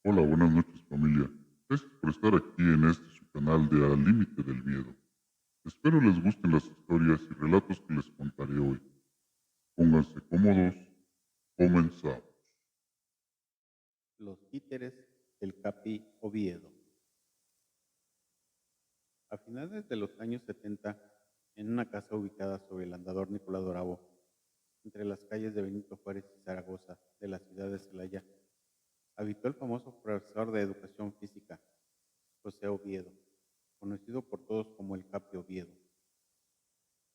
Hola, buenas noches familia. Gracias por estar aquí en este su canal de Al Límite del Miedo. Espero les gusten las historias y relatos que les contaré hoy. Pónganse cómodos, comenzamos. Los títeres del Capi Oviedo. A finales de los años 70, en una casa ubicada sobre el andador Nicolás Bravo, entre las calles de Benito Juárez y Zaragoza, de la ciudad de Celaya, habitó el famoso profesor de educación física, José Oviedo, conocido por todos como el Capi Oviedo.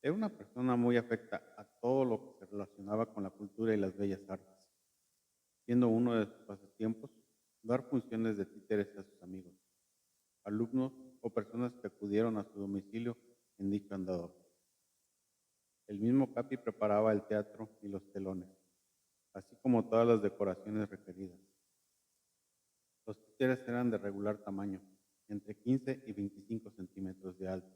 Era una persona muy afecta a todo lo que se relacionaba con la cultura y las bellas artes, siendo uno de sus pasatiempos dar funciones de títeres a sus amigos, alumnos o personas que acudieron a su domicilio en dicho andador. El mismo Capi preparaba el teatro y los telones, así como todas las decoraciones requeridas. Los títeres eran de regular tamaño, entre 15 y 25 centímetros de alto.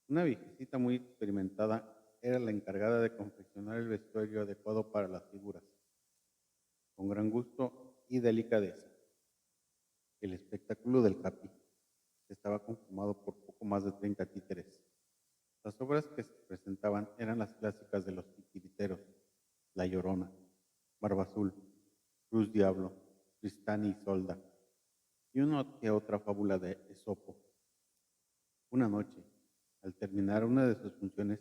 Una viejecita muy experimentada era la encargada de confeccionar el vestuario adecuado para las figuras, con gran gusto y delicadeza. El espectáculo del Capi estaba conformado por poco más de 30 títeres. Las obras que se presentaban eran las clásicas de los titiriteros, La Llorona, Barba Azul, Cruz Diablo, Tristán y Isolda, y una que otra fábula de Esopo. Una noche, al terminar una de sus funciones,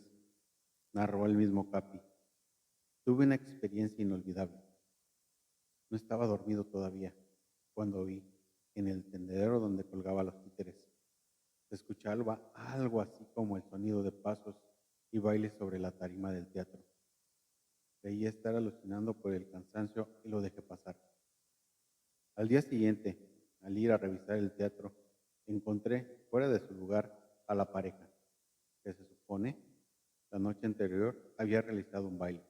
narró el mismo Capi: tuve una experiencia inolvidable. No estaba dormido todavía cuando vi, en el tendedero donde colgaba los títeres, se escuchaba algo así como el sonido de pasos y bailes sobre la tarima del teatro. Creía estar alucinando por el cansancio y lo dejé pasar. Al día siguiente, al ir a revisar el teatro, encontré fuera de su lugar a la pareja, que se supone la noche anterior había realizado un baile.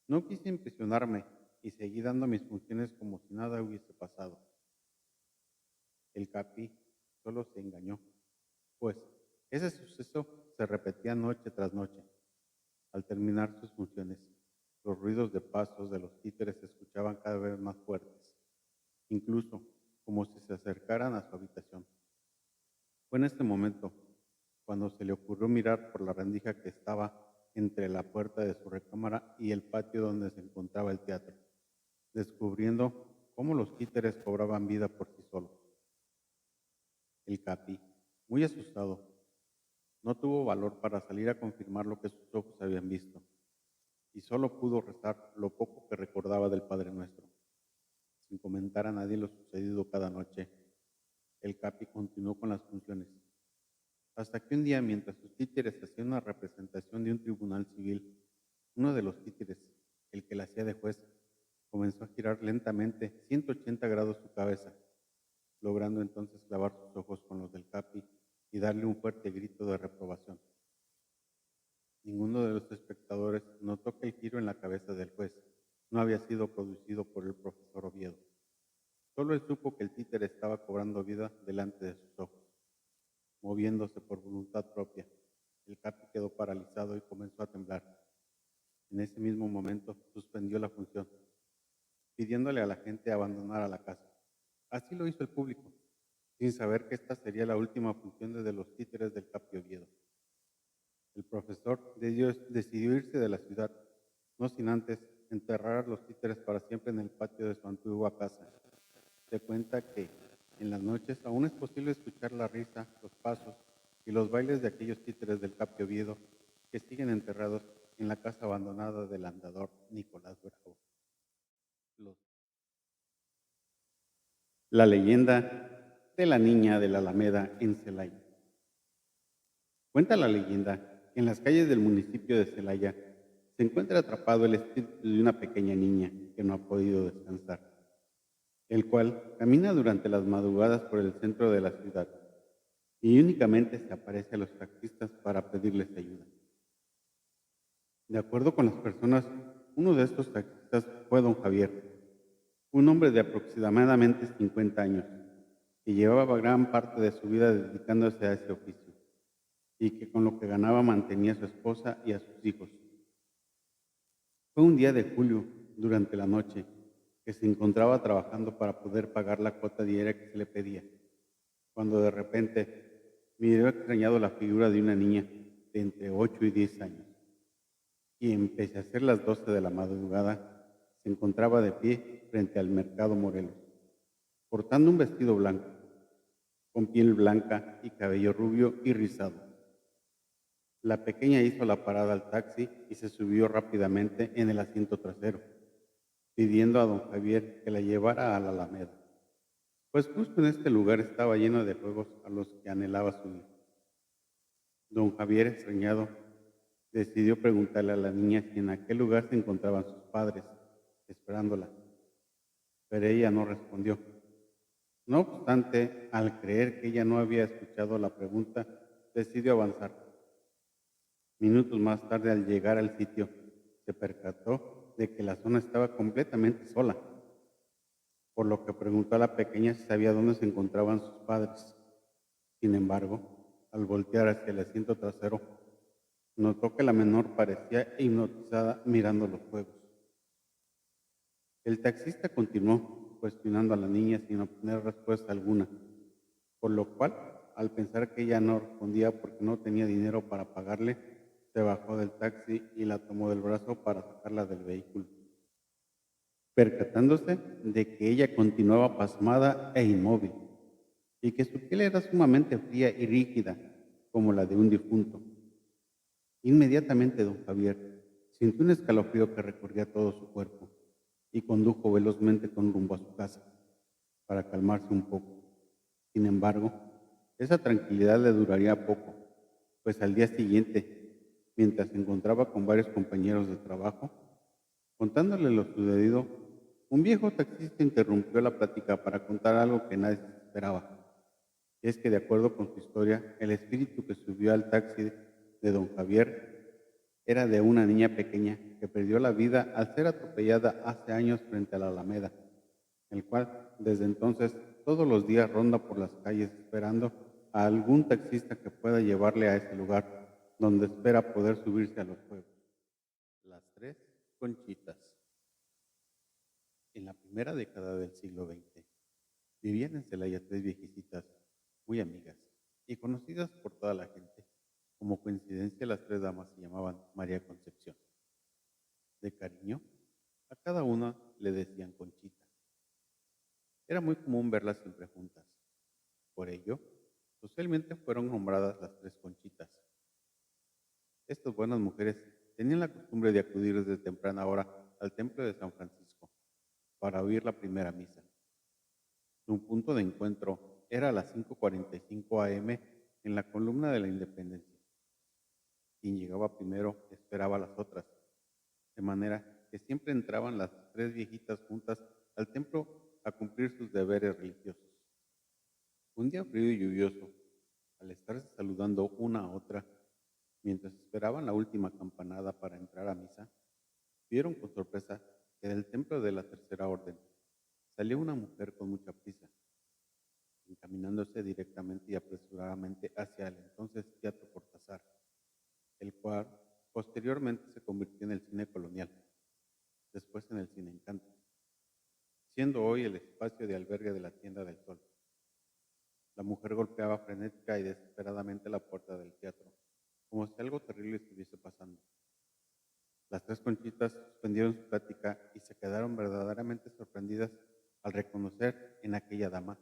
No quise impresionarme y seguí dando mis funciones como si nada hubiese pasado. El Capi solo se engañó, pues ese suceso se repetía noche tras noche. Al terminar sus funciones, los ruidos de pasos de los títeres se escuchaban cada vez más fuertes, incluso como si se acercaran a su habitación. Fue en este momento cuando se le ocurrió mirar por la rendija que estaba entre la puerta de su recámara y el patio donde se encontraba el teatro, descubriendo cómo los títeres cobraban vida por sí solos. El Capi, muy asustado, no tuvo valor para salir a confirmar lo que sus ojos habían visto, y solo pudo rezar lo poco que recordaba del Padre Nuestro. Sin comentar a nadie lo sucedido cada noche, el Capi continuó con las funciones, hasta que un día, mientras sus títeres hacían una representación de un tribunal civil, uno de los títeres, el que la hacía de juez, comenzó a girar lentamente 180 grados su cabeza, logrando entonces clavar sus ojos con los del Capi y darle un fuerte grito de reprobación. Ninguno de los espectadores notó que el giro en la cabeza del juez no había sido producido por el profesor Oviedo. Solo él supo que el títere estaba cobrando vida delante de sus ojos. Moviéndose por voluntad propia, el Capi quedó paralizado y comenzó a temblar. En ese mismo momento suspendió la función, pidiéndole a la gente abandonar la casa. Así lo hizo el público, sin saber que esta sería la última función de los títeres del Capi Oviedo. El profesor decidió irse de la ciudad, no sin antes enterrar a los títeres para siempre en el patio de su antigua casa. Se cuenta que en las noches aún es posible escuchar la risa, los pasos y los bailes de aquellos títeres del Capi Oviedo que siguen enterrados en la casa abandonada del andador Nicolás Bravo. La leyenda de la niña de la Alameda en Celaya. Cuenta la leyenda que en las calles del municipio de Celaya se encuentra atrapado el espíritu de una pequeña niña que no ha podido descansar, el cual camina durante las madrugadas por el centro de la ciudad y únicamente se aparece a los taxistas para pedirles ayuda. De acuerdo con las personas, uno de estos taxistas fue don Javier, un hombre de aproximadamente 50 años, que llevaba gran parte de su vida dedicándose a ese oficio, y que con lo que ganaba mantenía a su esposa y a sus hijos. Fue un día de julio, durante la noche, que se encontraba trabajando para poder pagar la cuota diaria que se le pedía, cuando de repente miró extrañado la figura de una niña de entre 8 y 10 años, quien, pese a ser las 12 de la madrugada, se encontraba de pie frente al mercado Morelos, portando un vestido blanco, con piel blanca y cabello rubio y rizado. La pequeña hizo la parada al taxi y se subió rápidamente en el asiento trasero, pidiendo a don Javier que la llevara a la Alameda, pues justo en este lugar estaba lleno de juegos a los que anhelaba subir. Don Javier, extrañado, decidió preguntarle a la niña si en aquel lugar se encontraban sus padres, esperándola, pero ella no respondió. No obstante, al creer que ella no había escuchado la pregunta, decidió avanzar. Minutos más tarde, al llegar al sitio, se percató de que la zona estaba completamente sola, por lo que preguntó a la pequeña si sabía dónde se encontraban sus padres. Sin embargo, al voltear hacia el asiento trasero, notó que la menor parecía hipnotizada mirando los juegos. El taxista continuó cuestionando a la niña sin obtener respuesta alguna, por lo cual, al pensar que ella no respondía porque no tenía dinero para pagarle, se bajó del taxi y la tomó del brazo para sacarla del vehículo, percatándose de que ella continuaba pasmada e inmóvil, y que su piel era sumamente fría y rígida, como la de un difunto. Inmediatamente don Javier sintió un escalofrío que recorría todo su cuerpo y condujo velozmente con rumbo a su casa para calmarse un poco. Sin embargo, esa tranquilidad le duraría poco, pues al día siguiente, mientras se encontraba con varios compañeros de trabajo, contándole lo sucedido, un viejo taxista interrumpió la plática para contar algo que nadie esperaba. Es que, de acuerdo con su historia, el espíritu que subió al taxi de don Javier era de una niña pequeña que perdió la vida al ser atropellada hace años frente a la Alameda, el cual desde entonces todos los días ronda por las calles esperando a algún taxista que pueda llevarle a ese lugar donde espera poder subirse a los juegos. Las tres conchitas. En la primera década del siglo XX, vivían en Celaya tres viejecitas muy amigas y conocidas por toda la gente. Como coincidencia, las tres damas se llamaban María Concepción. De cariño, a cada una le decían Conchita. Era muy común verlas siempre juntas. Por ello, socialmente fueron nombradas las tres Conchitas. Estas buenas mujeres tenían la costumbre de acudir desde temprana hora al templo de San Francisco para oír la primera misa. Su punto de encuentro era a las 5:45 a.m. en la columna de la Independencia. Quien llegaba primero esperaba a las otras, de manera que siempre entraban las tres viejitas juntas al templo a cumplir sus deberes religiosos. Un día frío y lluvioso, al estarse saludando una a otra, mientras esperaban la última campanada para entrar a misa, vieron con sorpresa que del templo de la Tercera Orden salió una mujer con mucha prisa, encaminándose directamente y apresuradamente hacia el entonces Teatro Cortázar, el cual posteriormente se convirtió en el Cine Colonial, después en el Cine Encanto, siendo hoy el espacio de albergue de la Tienda del Sol. La mujer golpeaba frenética y desesperadamente la puerta del teatro, como si algo terrible estuviese pasando. Las tres Conchitas suspendieron su plática y se quedaron verdaderamente sorprendidas al reconocer en aquella dama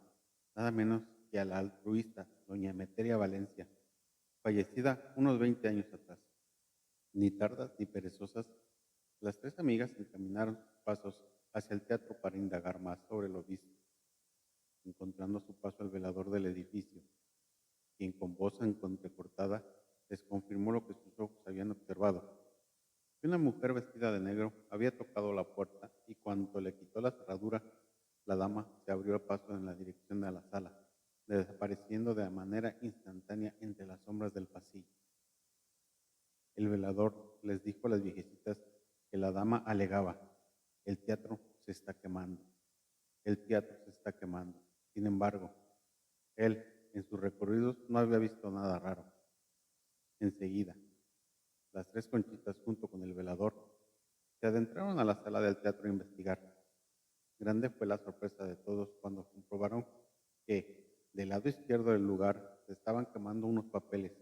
nada menos que a la altruista doña Emeteria Valencia, fallecida unos 20 años atrás. Ni tardas ni perezosas, las tres amigas encaminaron sus pasos hacia el teatro para indagar más sobre lo visto, encontrando a su paso al velador del edificio, quien con voz entrecortada les confirmó lo que sus ojos habían observado. Que una mujer vestida de negro había tocado la puerta y cuando le quitó la cerradura, la dama se abrió el paso en la dirección de la sala, desapareciendo de manera instantánea entre las sombras del pasillo. El velador les dijo a las viejecitas que la dama alegaba: el teatro se está quemando, el teatro se está quemando. Sin embargo, él, en sus recorridos, no había visto nada raro. Enseguida, las tres Conchitas, junto con el velador, se adentraron a la sala del teatro a investigar. Grande fue la sorpresa de todos cuando comprobaron que del lado izquierdo del lugar se estaban quemando unos papeles,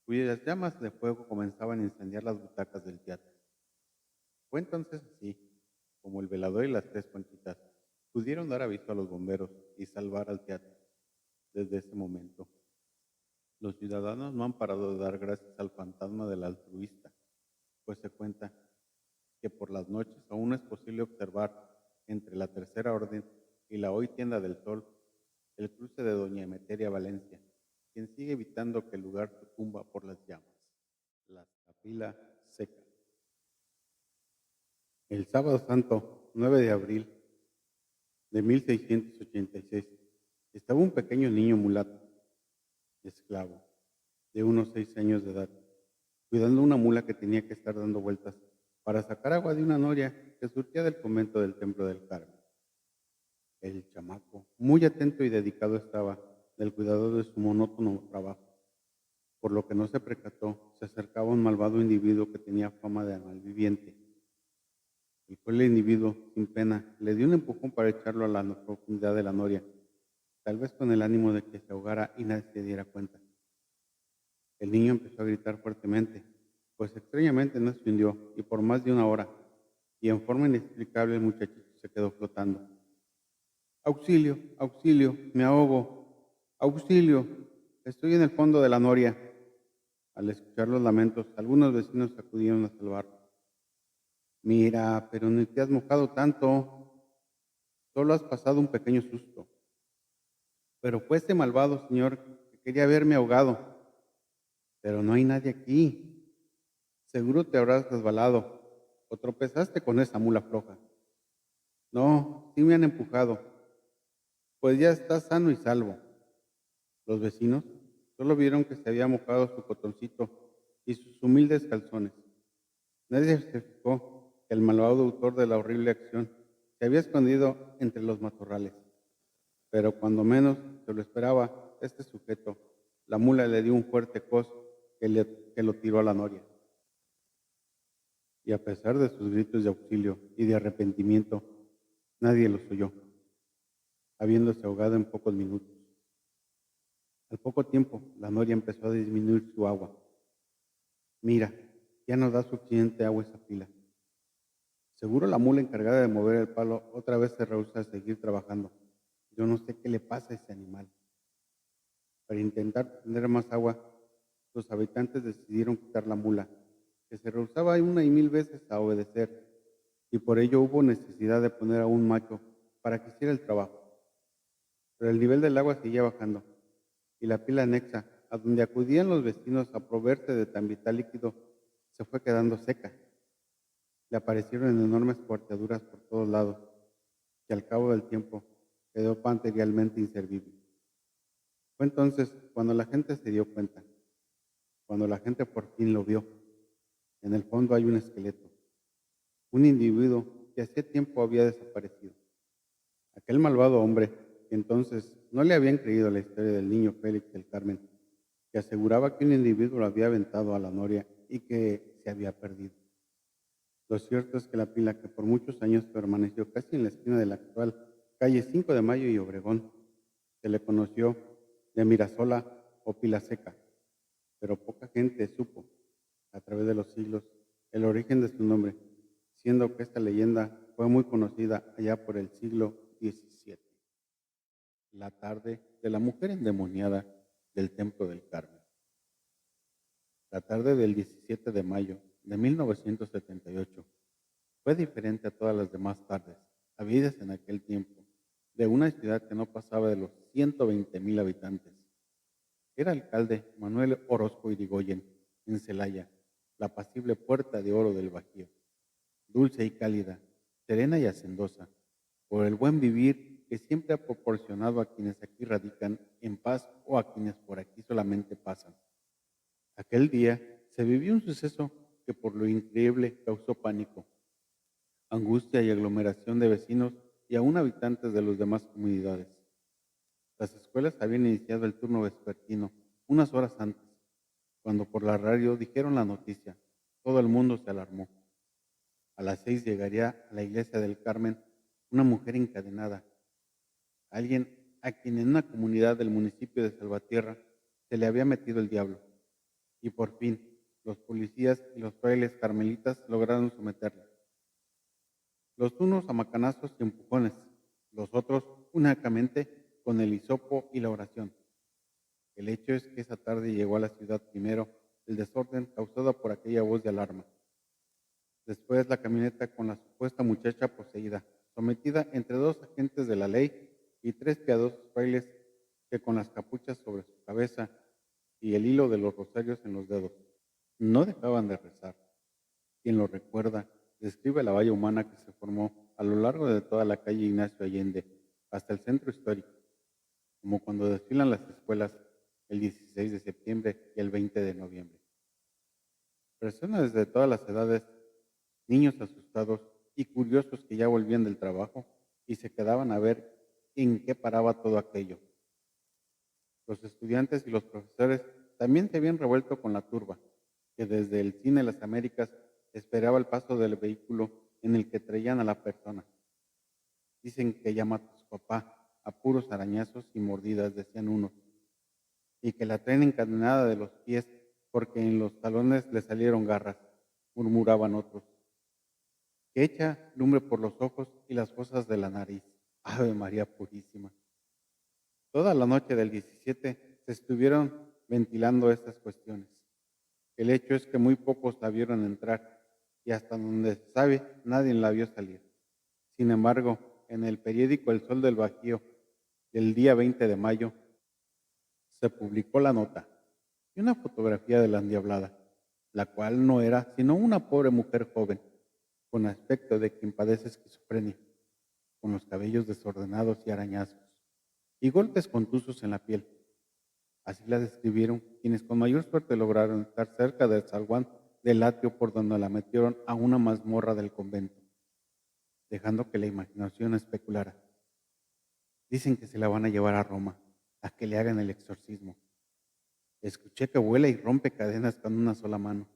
cuyas llamas de fuego comenzaban a incendiar las butacas del teatro. Fue entonces así como el velador y las tres conchitas pudieron dar aviso a los bomberos y salvar al teatro. Desde ese momento, los ciudadanos no han parado de dar gracias al fantasma del altruista, pues se cuenta que por las noches aún es posible observar entre la Tercera Orden y la hoy Tienda del Sol el cruce de Doña Emeteria Valencia, quien sigue evitando que el lugar sucumba por las llamas. La capilla seca. El sábado santo, 9 de abril de 1686, estaba un pequeño niño mulato, esclavo, de unos 6 años de edad, cuidando una mula que tenía que estar dando vueltas para sacar agua de una noria que surgía del convento del Templo del Carmen. El chamaco, muy atento y dedicado estaba del cuidado de su monótono trabajo, por lo que no se percató, se acercaba un malvado individuo que tenía fama de malviviente. Y fue el individuo, sin pena, le dio un empujón para echarlo a la profundidad de la noria, tal vez con el ánimo de que se ahogara y nadie se diera cuenta. El niño empezó a gritar fuertemente, pues extrañamente no se hundió, y por más de una hora, y en forma inexplicable el muchachito se quedó flotando. ¡Auxilio! ¡Auxilio! ¡Me ahogo! ¡Auxilio! Estoy en el fondo de la noria. Al escuchar los lamentos, algunos vecinos acudieron a salvarlo. Mira, pero ni te has mojado tanto, solo has pasado un pequeño susto. Pero fue ese malvado señor que quería verme ahogado. Pero no hay nadie aquí. Seguro te habrás resbalado o tropezaste con esa mula floja. No, sí me han empujado. Pues ya estás sano y salvo. Los vecinos solo vieron que se había mojado su cotoncito y sus humildes calzones. Nadie se fijó que el malvado autor de la horrible acción se había escondido entre los matorrales. Pero cuando menos se lo esperaba, este sujeto, la mula le dio un fuerte coz que lo tiró a la noria. Y a pesar de sus gritos de auxilio y de arrepentimiento, nadie los oyó, habiéndose ahogado en pocos minutos. Al poco tiempo, la noria empezó a disminuir su agua. Mira, ya no da suficiente agua esa pila. Seguro la mula encargada de mover el palo otra vez se rehúsa a seguir trabajando. Yo no sé qué le pasa a ese animal. Para intentar tener más agua, los habitantes decidieron quitar la mula, que se rehusaba una y mil veces a obedecer, y por ello hubo necesidad de poner a un macho para que hiciera el trabajo. Pero el nivel del agua seguía bajando, y la pila anexa, a donde acudían los vecinos a proveerse de tan vital líquido, se fue quedando seca. Le aparecieron enormes cuarteaduras por todos lados, que al cabo del tiempo quedó materialmente inservible. Fue entonces cuando la gente se dio cuenta, cuando la gente por fin lo vio. En el fondo hay un esqueleto, un individuo que hacía tiempo había desaparecido. Aquel malvado hombre, que entonces no le habían creído la historia del niño Félix del Carmen, que aseguraba que un individuo lo había aventado a la noria y que se había perdido. Lo cierto es que la pila, que por muchos años permaneció casi en la esquina de la actual calle 5 de Mayo y Obregón, se le conoció de Mirasola o Pila Seca, pero poca gente supo, a través de los siglos, el origen de su nombre, siendo que esta leyenda fue muy conocida allá por el siglo XVII. La tarde de la mujer endemoniada del Templo del Carmen. La tarde del 17 de mayo de 1978 fue diferente a todas las demás tardes habidas en aquel tiempo, de una ciudad que no pasaba de los 120,000 habitantes. Era alcalde Manuel Orozco Irigoyen, en Celaya, la apacible puerta de oro del Bajío, dulce y cálida, serena y hacendosa, por el buen vivir que siempre ha proporcionado a quienes aquí radican en paz o a quienes por aquí solamente pasan. Aquel día se vivió un suceso que por lo increíble causó pánico, angustia y aglomeración de vecinos y aún habitantes de las demás comunidades. Las escuelas habían iniciado el turno vespertino unas horas antes. Cuando por la radio dijeron la noticia, todo el mundo se alarmó. A las 6 llegaría a la iglesia del Carmen una mujer encadenada, alguien a quien en una comunidad del municipio de Salvatierra se le había metido el diablo. Y por fin, los policías y los frailes carmelitas lograron someterla. Los unos a macanazos y empujones, los otros únicamente con el hisopo y la oración. El hecho es que esa tarde llegó a la ciudad primero el desorden causado por aquella voz de alarma. Después la camioneta con la supuesta muchacha poseída, sometida entre dos agentes de la ley y tres piadosos frailes que con las capuchas sobre su cabeza y el hilo de los rosarios en los dedos, no dejaban de rezar. Quien lo recuerda, describe la valla humana que se formó a lo largo de toda la calle Ignacio Allende hasta el centro histórico, como cuando desfilan las escuelas el 16 de septiembre y el 20 de noviembre. Personas de todas las edades, niños asustados y curiosos que ya volvían del trabajo y se quedaban a ver en qué paraba todo aquello. Los estudiantes y los profesores también se habían revuelto con la turba, que desde el cine Las Américas esperaba el paso del vehículo en el que traían a la persona. Dicen que llama a su papá a puros arañazos y mordidas, decían unos, y que la traen encadenada de los pies porque en los talones le salieron garras, murmuraban otros. Que echa lumbre por los ojos y las fosas de la nariz. Ave María Purísima. Toda la noche del 17 se estuvieron ventilando estas cuestiones. El hecho es que muy pocos la vieron entrar y hasta donde se sabe nadie la vio salir. Sin embargo, en el periódico El Sol del Bajío del día 20 de mayo se publicó la nota y una fotografía de la endiablada, la cual no era sino una pobre mujer joven, con aspecto de quien padece esquizofrenia, con los cabellos desordenados y arañazos, y golpes contusos en la piel. Así la describieron quienes con mayor suerte lograron estar cerca del zaguán del atrio por donde la metieron a una mazmorra del convento, dejando que la imaginación especulara. Dicen que se la van a llevar a Roma, a que le hagan el exorcismo. Escuché que vuela y rompe cadenas con una sola mano.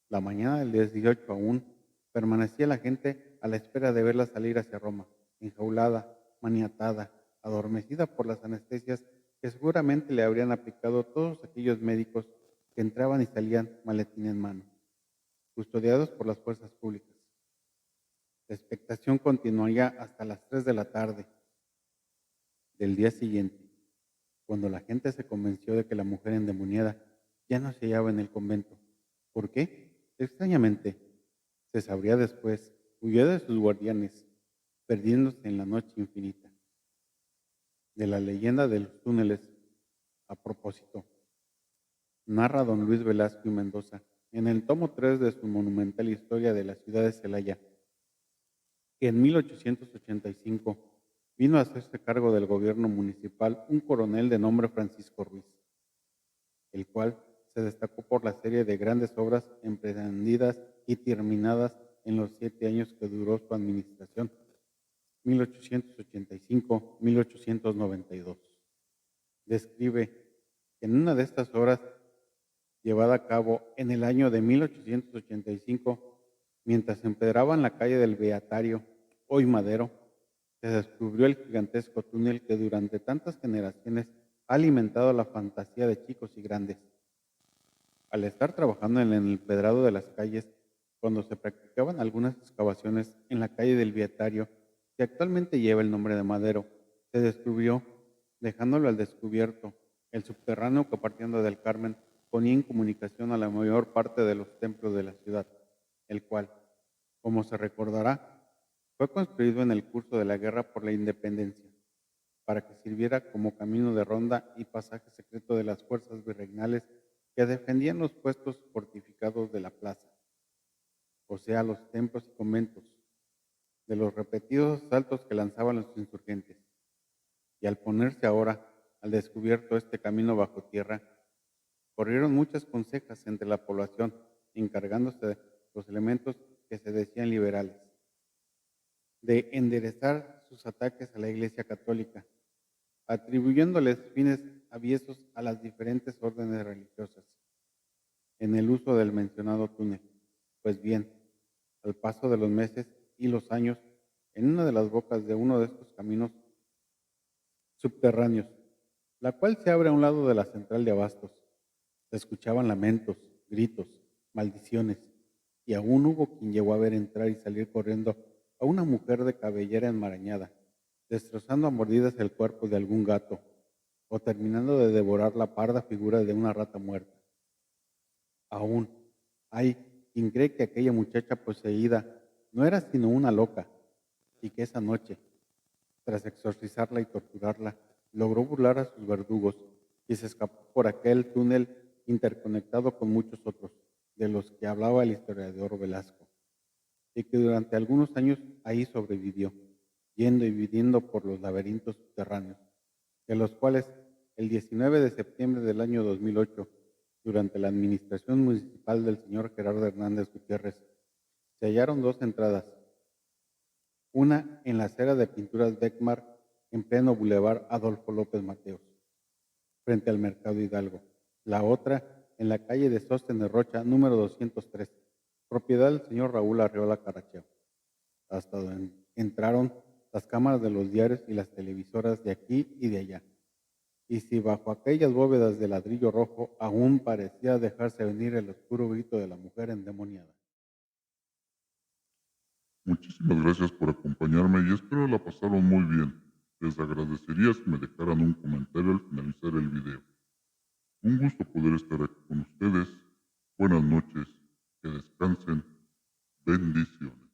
La mañana del 18 aún permanecía la gente a la espera de verla salir hacia Roma, enjaulada, maniatada, adormecida por las anestesias que seguramente le habrían aplicado todos aquellos médicos que entraban y salían maletín en mano, custodiados por las fuerzas públicas. La expectación continuaría hasta las 3 de la tarde del día siguiente, cuando la gente se convenció de que la mujer endemoniada ya no se hallaba en el convento. ¿Por qué? Extrañamente, se sabría después, huyó de sus guardianes, perdiéndose en la noche infinita. De la leyenda de los túneles, a propósito, narra don Luis Velasco y Mendoza en el tomo 3 de su monumental historia de la ciudad de Celaya, que en 1885 vino a hacerse cargo del gobierno municipal un coronel de nombre Francisco Ruiz, el cual se destacó por la serie de grandes obras emprendidas y terminadas en los 7 años que duró su administración, 1885-1892. Describe que en una de estas obras, llevada a cabo en el año de 1885, mientras empedraban la calle del Beatario, hoy Madero, se descubrió el gigantesco túnel que durante tantas generaciones ha alimentado la fantasía de chicos y grandes. Al estar trabajando en el empedrado de las calles, cuando se practicaban algunas excavaciones en la calle del Beatario, que actualmente lleva el nombre de Madero, se descubrió, dejándolo al descubierto, el subterráneo que partiendo del Carmen ponía en comunicación a la mayor parte de los templos de la ciudad, el cual, como se recordará, fue construido en el curso de la Guerra por la Independencia, para que sirviera como camino de ronda y pasaje secreto de las fuerzas virreinales que defendían los puestos fortificados de la plaza, o sea, los templos y conventos, de los repetidos asaltos que lanzaban los insurgentes. Y al ponerse ahora al descubierto este camino bajo tierra, corrieron muchas consejas entre la población, encargándose de los elementos que se decían liberales, de enderezar sus ataques a la Iglesia Católica, atribuyéndoles fines aviesos a las diferentes órdenes religiosas en el uso del mencionado túnel. Pues bien, al paso de los meses y los años, en una de las bocas de uno de estos caminos subterráneos, la cual se abre a un lado de la central de abastos. Se escuchaban lamentos, gritos, maldiciones, y aún hubo quien llegó a ver entrar y salir corriendo a una mujer de cabellera enmarañada, destrozando a mordidas el cuerpo de algún gato, o terminando de devorar la parda figura de una rata muerta. Aún hay quien cree que aquella muchacha poseída no era sino una loca, y que esa noche, tras exorcizarla y torturarla, logró burlar a sus verdugos y se escapó por aquel túnel interconectado con muchos otros, de los que hablaba el historiador Velasco, y que durante algunos años ahí sobrevivió, yendo y viniendo por los laberintos subterráneos, de los cuales el 19 de septiembre del año 2008, durante la administración municipal del señor Gerardo Hernández Gutiérrez, se hallaron dos entradas, una en la acera de pinturas Beckmar en pleno Boulevard Adolfo López Mateos, frente al Mercado Hidalgo. La otra en la calle de Sóstenes Rocha, número 203, propiedad del señor Raúl Arreola Caracheo, hasta donde entraron las cámaras de los diarios y las televisoras de aquí y de allá. Y si bajo aquellas bóvedas de ladrillo rojo aún parecía dejarse venir el oscuro grito de la mujer endemoniada. Muchísimas gracias por acompañarme y espero la pasaron muy bien. Les agradecería si me dejaran un comentario al finalizar el video. Un gusto poder estar aquí con ustedes. Buenas noches, que descansen. Bendiciones.